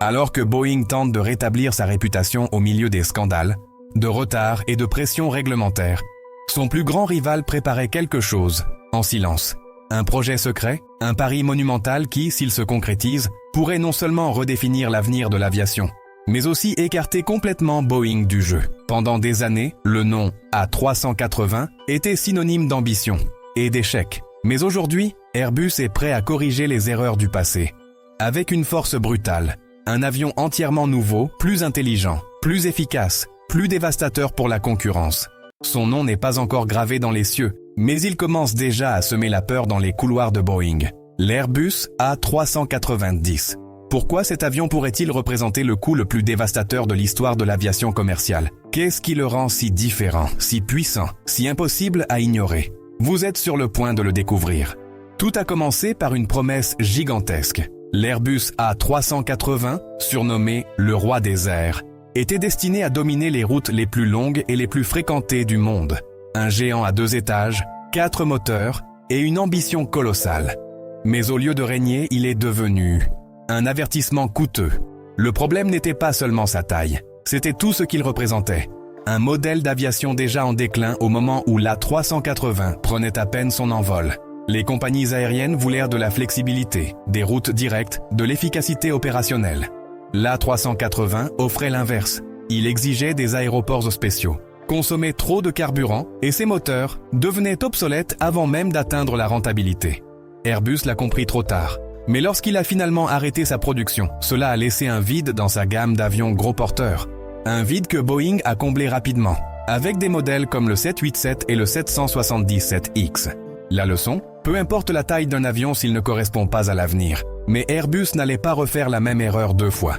Alors que Boeing tente de rétablir sa réputation au milieu des scandales, de retards et de pressions réglementaires, son plus grand rival préparait quelque chose, en silence. Un projet secret, un pari monumental qui, s'il se concrétise, pourrait non seulement redéfinir l'avenir de l'aviation, mais aussi écarter complètement Boeing du jeu. Pendant des années, le nom A380 était synonyme d'ambition et d'échec. Mais aujourd'hui, Airbus est prêt à corriger les erreurs du passé. Avec une force brutale, un avion entièrement nouveau, plus intelligent, plus efficace, plus dévastateur pour la concurrence. Son nom n'est pas encore gravé dans les cieux, mais il commence déjà à semer la peur dans les couloirs de Boeing. L'Airbus A390. Pourquoi cet avion pourrait-il représenter le coup le plus dévastateur de l'histoire de l'aviation commerciale? Qu'est-ce qui le rend si différent, si puissant, si impossible à ignorer? Vous êtes sur le point de le découvrir. Tout a commencé par une promesse gigantesque. L'Airbus A380, surnommé le roi des airs, était destiné à dominer les routes les plus longues et les plus fréquentées du monde. Un géant à 2 étages, 4 moteurs et une ambition colossale. Mais au lieu de régner, il est devenu un avertissement coûteux. Le problème n'était pas seulement sa taille, c'était tout ce qu'il représentait. Un modèle d'aviation déjà en déclin au moment où l'A380 prenait à peine son envol. Les compagnies aériennes voulaient de la flexibilité, des routes directes, de l'efficacité opérationnelle. L'A380 offrait l'inverse. Il exigeait des aéroports spéciaux, consommait trop de carburant et ses moteurs devenaient obsolètes avant même d'atteindre la rentabilité. Airbus l'a compris trop tard. Mais lorsqu'il a finalement arrêté sa production, cela a laissé un vide dans sa gamme d'avions gros porteurs. Un vide que Boeing a comblé rapidement, avec des modèles comme le 787 et le 777X. La leçon? Peu importe la taille d'un avion s'il ne correspond pas à l'avenir. Mais Airbus n'allait pas refaire la même erreur 2 fois.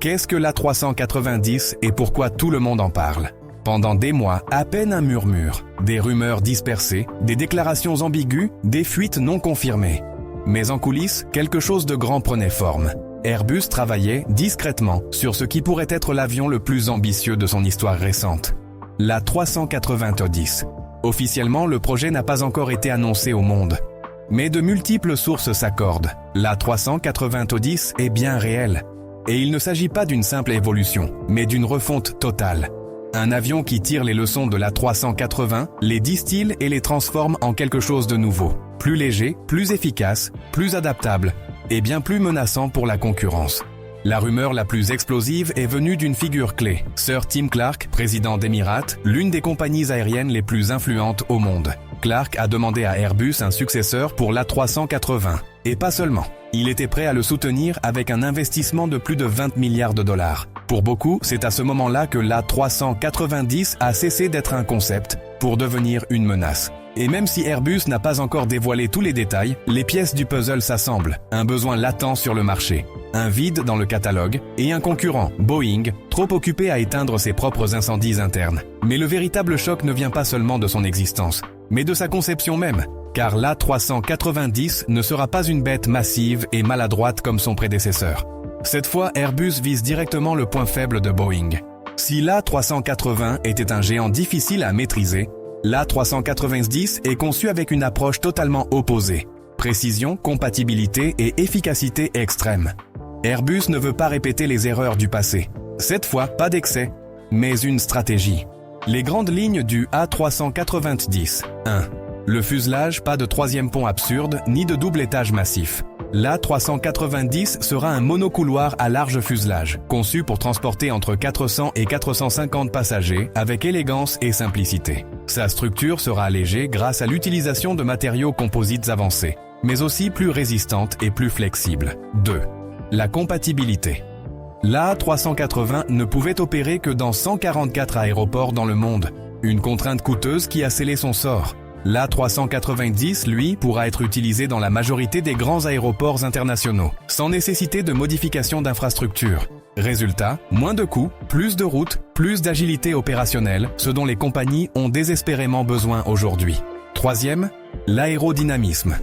Qu'est-ce que l'A390 et pourquoi tout le monde en parle? Pendant des mois, à peine un murmure, des rumeurs dispersées, des déclarations ambiguës, des fuites non confirmées. Mais en coulisses, quelque chose de grand prenait forme. Airbus travaillait discrètement sur ce qui pourrait être l'avion le plus ambitieux de son histoire récente. L'A390. Officiellement, le projet n'a pas encore été annoncé au monde. Mais de multiples sources s'accordent. L'A390 est bien réel. Et il ne s'agit pas d'une simple évolution, mais d'une refonte totale. Un avion qui tire les leçons de l'A380, les distille et les transforme en quelque chose de nouveau. Plus léger, plus efficace, plus adaptable et bien plus menaçant pour la concurrence. La rumeur la plus explosive est venue d'une figure clé, Sir Tim Clark, président d'Emirates, l'une des compagnies aériennes les plus influentes au monde. Clark a demandé à Airbus un successeur pour l'A380. Et pas seulement. Il était prêt à le soutenir avec un investissement de plus de 20 milliards de dollars. Pour beaucoup, c'est à ce moment-là que l'A390 a cessé d'être un concept pour devenir une menace. Et même si Airbus n'a pas encore dévoilé tous les détails, les pièces du puzzle s'assemblent. Un besoin latent sur le marché, un vide dans le catalogue et un concurrent, Boeing, trop occupé à éteindre ses propres incendies internes. Mais le véritable choc ne vient pas seulement de son existence, mais de sa conception même. Car l'A390 ne sera pas une bête massive et maladroite comme son prédécesseur. Cette fois, Airbus vise directement le point faible de Boeing. Si l'A380 était un géant difficile à maîtriser, l'A390 est conçu avec une approche totalement opposée. Précision, compatibilité et efficacité extrême. Airbus ne veut pas répéter les erreurs du passé. Cette fois, pas d'excès, mais une stratégie. Les grandes lignes du A390. 1. Le fuselage, pas de troisième pont absurde, ni de double étage massif. L'A390 sera un monocouloir à large fuselage, conçu pour transporter entre 400 et 450 passagers avec élégance et simplicité. Sa structure sera allégée grâce à l'utilisation de matériaux composites avancés, mais aussi plus résistantes et plus flexibles. 2. La compatibilité. L'A380 ne pouvait opérer que dans 144 aéroports dans le monde, une contrainte coûteuse qui a scellé son sort. L'A390, lui, pourra être utilisé dans la majorité des grands aéroports internationaux, sans nécessité de modification d'infrastructure. Résultat, moins de coûts, plus de routes, plus d'agilité opérationnelle, ce dont les compagnies ont désespérément besoin aujourd'hui. 3e, l'aérodynamisme.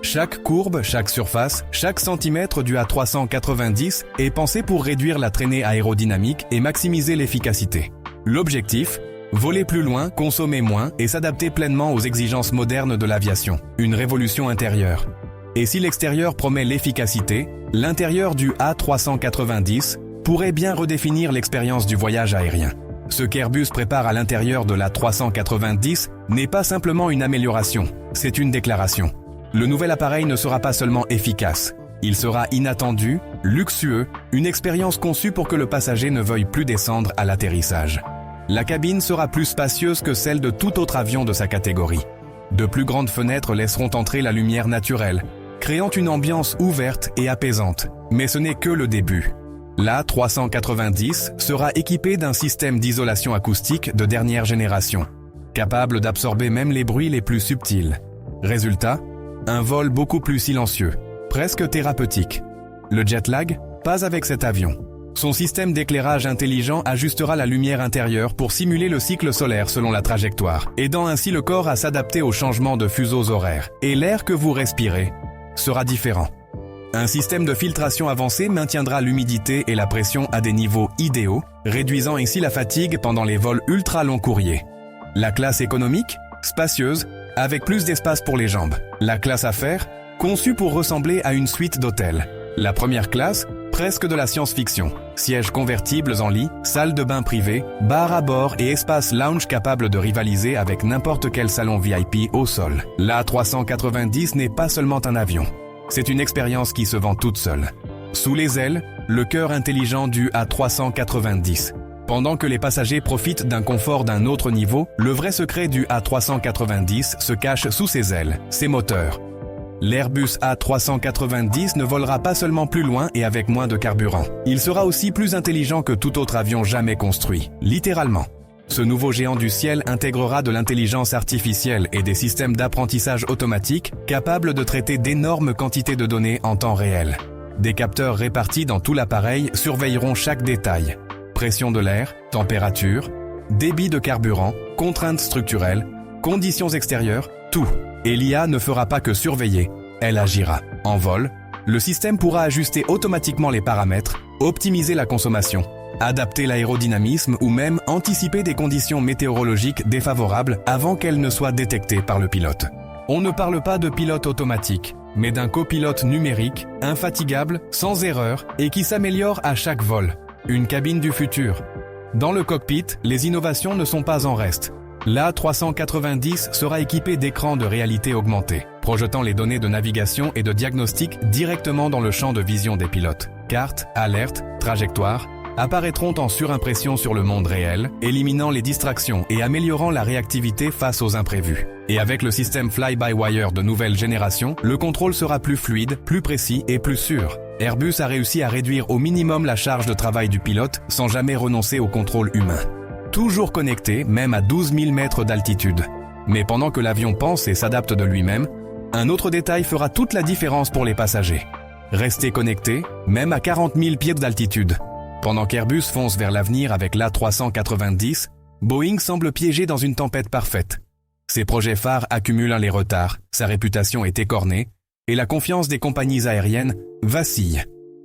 Chaque courbe, chaque surface, chaque centimètre du A390 est pensé pour réduire la traînée aérodynamique et maximiser l'efficacité. L'objectif ? Voler plus loin, consommer moins et s'adapter pleinement aux exigences modernes de l'aviation. Une révolution intérieure. Et si l'extérieur promet l'efficacité, l'intérieur du A390 pourrait bien redéfinir l'expérience du voyage aérien. Ce qu'Airbus prépare à l'intérieur de l'A390 n'est pas simplement une amélioration, c'est une déclaration. Le nouvel appareil ne sera pas seulement efficace, il sera inattendu, luxueux, une expérience conçue pour que le passager ne veuille plus descendre à l'atterrissage. La cabine sera plus spacieuse que celle de tout autre avion de sa catégorie. De plus grandes fenêtres laisseront entrer la lumière naturelle, créant une ambiance ouverte et apaisante. Mais ce n'est que le début. L'A390 sera équipé d'un système d'isolation acoustique de dernière génération, capable d'absorber même les bruits les plus subtils. Résultat, un vol beaucoup plus silencieux, presque thérapeutique. Le jet lag, pas avec cet avion. Son système d'éclairage intelligent ajustera la lumière intérieure pour simuler le cycle solaire selon la trajectoire, aidant ainsi le corps à s'adapter aux changements de fuseaux horaires. Et l'air que vous respirez sera différent. Un système de filtration avancé maintiendra l'humidité et la pression à des niveaux idéaux, réduisant ainsi la fatigue pendant les vols ultra long courriers. La classe économique, spacieuse, avec plus d'espace pour les jambes. La classe affaires, conçue pour ressembler à une suite d'hôtels. La première classe, presque de la science-fiction. Sièges convertibles en lit, salle de bain privée, bar à bord et espace lounge capable de rivaliser avec n'importe quel salon VIP au sol. L'A390 n'est pas seulement un avion. C'est une expérience qui se vend toute seule. Sous les ailes, le cœur intelligent du A390. Pendant que les passagers profitent d'un confort d'un autre niveau, le vrai secret du A390 se cache sous ses ailes, ses moteurs. L'Airbus A390 ne volera pas seulement plus loin et avec moins de carburant. Il sera aussi plus intelligent que tout autre avion jamais construit, littéralement. Ce nouveau géant du ciel intégrera de l'intelligence artificielle et des systèmes d'apprentissage automatique capables de traiter d'énormes quantités de données en temps réel. Des capteurs répartis dans tout l'appareil surveilleront chaque détail. Pression de l'air, température, débit de carburant, contraintes structurelles, conditions extérieures, tout. Et l'IA ne fera pas que surveiller, elle agira. En vol, le système pourra ajuster automatiquement les paramètres, optimiser la consommation, adapter l'aérodynamisme ou même anticiper des conditions météorologiques défavorables avant qu'elles ne soient détectées par le pilote. On ne parle pas de pilote automatique, mais d'un copilote numérique, infatigable, sans erreur et qui s'améliore à chaque vol. Une cabine du futur. Dans le cockpit, les innovations ne sont pas en reste. L'A390 sera équipé d'écrans de réalité augmentée, projetant les données de navigation et de diagnostic directement dans le champ de vision des pilotes. Cartes, alertes, trajectoires apparaîtront en surimpression sur le monde réel, éliminant les distractions et améliorant la réactivité face aux imprévus. Et avec le système fly-by-wire de nouvelle génération, le contrôle sera plus fluide, plus précis et plus sûr. Airbus a réussi à réduire au minimum la charge de travail du pilote sans jamais renoncer au contrôle humain. Toujours connecté, même à 12 000 mètres d'altitude. Mais pendant que l'avion pense et s'adapte de lui-même, un autre détail fera toute la différence pour les passagers. Rester connecté, même à 40 000 pieds d'altitude. Pendant qu'Airbus fonce vers l'avenir avec l'A390, Boeing semble piégé dans une tempête parfaite. Ses projets phares accumulent les retards, sa réputation est écornée, et la confiance des compagnies aériennes vacille.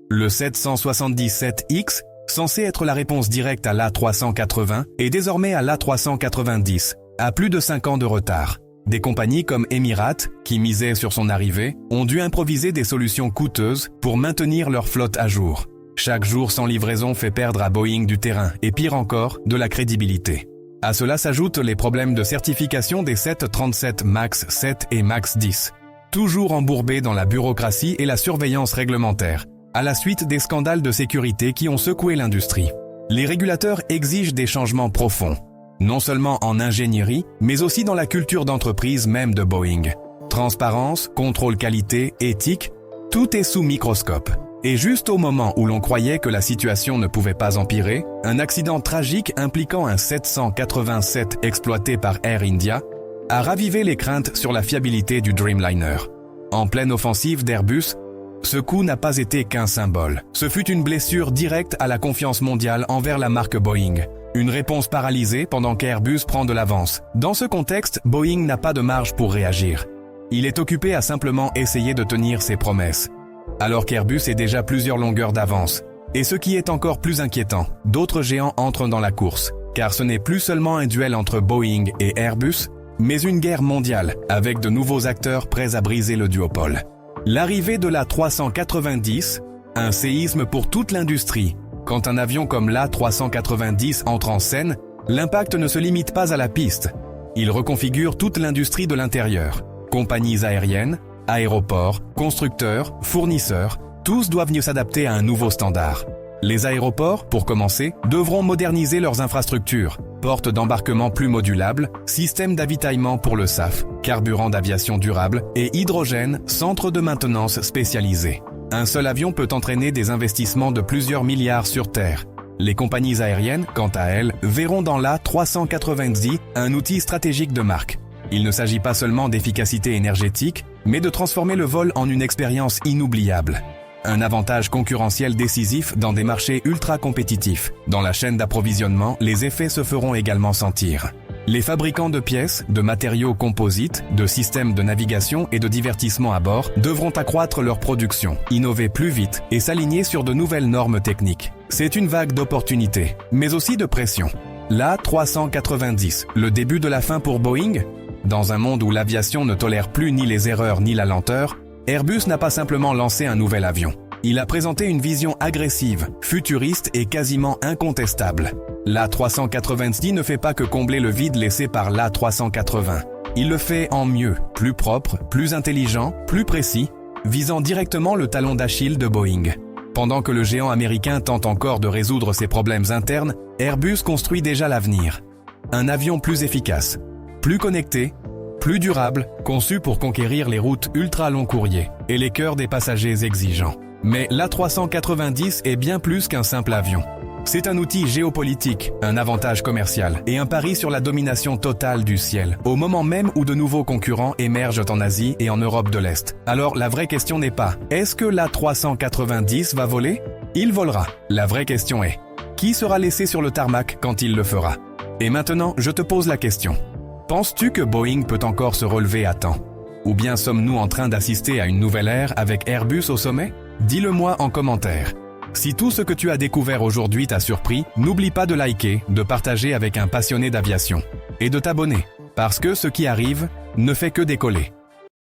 Le 777X, censé être la réponse directe à l'A380, est désormais à l'A390, à plus de 5 ans de retard. Des compagnies comme Emirates, qui misaient sur son arrivée, ont dû improviser des solutions coûteuses pour maintenir leur flotte à jour. Chaque jour sans livraison fait perdre à Boeing du terrain et pire encore, de la crédibilité. À cela s'ajoutent les problèmes de certification des 737 MAX 7 et MAX 10. Toujours embourbés dans la bureaucratie et la surveillance réglementaire, à la suite des scandales de sécurité qui ont secoué l'industrie. Les régulateurs exigent des changements profonds, non seulement en ingénierie, mais aussi dans la culture d'entreprise même de Boeing. Transparence, contrôle qualité, éthique, tout est sous microscope. Et juste au moment où l'on croyait que la situation ne pouvait pas empirer, un accident tragique impliquant un 787 exploité par Air India a ravivé les craintes sur la fiabilité du Dreamliner. En pleine offensive d'Airbus, ce coup n'a pas été qu'un symbole. Ce fut une blessure directe à la confiance mondiale envers la marque Boeing. Une réponse paralysée pendant qu'Airbus prend de l'avance. Dans ce contexte, Boeing n'a pas de marge pour réagir. Il est occupé à simplement essayer de tenir ses promesses. Alors qu'Airbus est déjà plusieurs longueurs d'avance. Et ce qui est encore plus inquiétant, d'autres géants entrent dans la course, car ce n'est plus seulement un duel entre Boeing et Airbus, mais une guerre mondiale, avec de nouveaux acteurs prêts à briser le duopole. L'arrivée de l'A390, un séisme pour toute l'industrie. Quand un avion comme l'A390 entre en scène, l'impact ne se limite pas à la piste. Il reconfigure toute l'industrie de l'intérieur. Compagnies aériennes, aéroports, constructeurs, fournisseurs, tous doivent s'adapter à un nouveau standard. Les aéroports, pour commencer, devront moderniser leurs infrastructures. Portes d'embarquement plus modulables, système d'avitaillement pour le SAF, carburant d'aviation durable et hydrogène, centre de maintenance spécialisé. Un seul avion peut entraîner des investissements de plusieurs milliards sur Terre. Les compagnies aériennes, quant à elles, verront dans l'A390 un outil stratégique de marque. Il ne s'agit pas seulement d'efficacité énergétique, mais de transformer le vol en une expérience inoubliable. Un avantage concurrentiel décisif dans des marchés ultra compétitifs. Dans la chaîne d'approvisionnement, les effets se feront également sentir. Les fabricants de pièces, de matériaux composites, de systèmes de navigation et de divertissement à bord devront accroître leur production, innover plus vite et s'aligner sur de nouvelles normes techniques. C'est une vague d'opportunités, mais aussi de pression. L'A390, le début de la fin pour Boeing? Dans un monde où l'aviation ne tolère plus ni les erreurs ni la lenteur, Airbus n'a pas simplement lancé un nouvel avion. Il a présenté une vision agressive, futuriste et quasiment incontestable. L'A390 ne fait pas que combler le vide laissé par l'A380. Il le fait en mieux, plus propre, plus intelligent, plus précis, visant directement le talon d'Achille de Boeing. Pendant que le géant américain tente encore de résoudre ses problèmes internes, Airbus construit déjà l'avenir. Un avion plus efficace, plus connecté, plus durable, conçu pour conquérir les routes ultra long courrier et les cœurs des passagers exigeants. Mais l'A390 est bien plus qu'un simple avion. C'est un outil géopolitique, un avantage commercial et un pari sur la domination totale du ciel, au moment même où de nouveaux concurrents émergent en Asie et en Europe de l'Est. Alors la vraie question n'est pas « Est-ce que l'A390 va voler ?» Il volera. La vraie question est « Qui sera laissé sur le tarmac quand il le fera ?» Et maintenant, je te pose la question. Penses-tu que Boeing peut encore se relever à temps? Ou bien sommes-nous en train d'assister à une nouvelle ère avec Airbus au sommet? Dis-le-moi en commentaire. Si tout ce que tu as découvert aujourd'hui t'a surpris, n'oublie pas de liker, de partager avec un passionné d'aviation et de t'abonner, parce que ce qui arrive ne fait que décoller.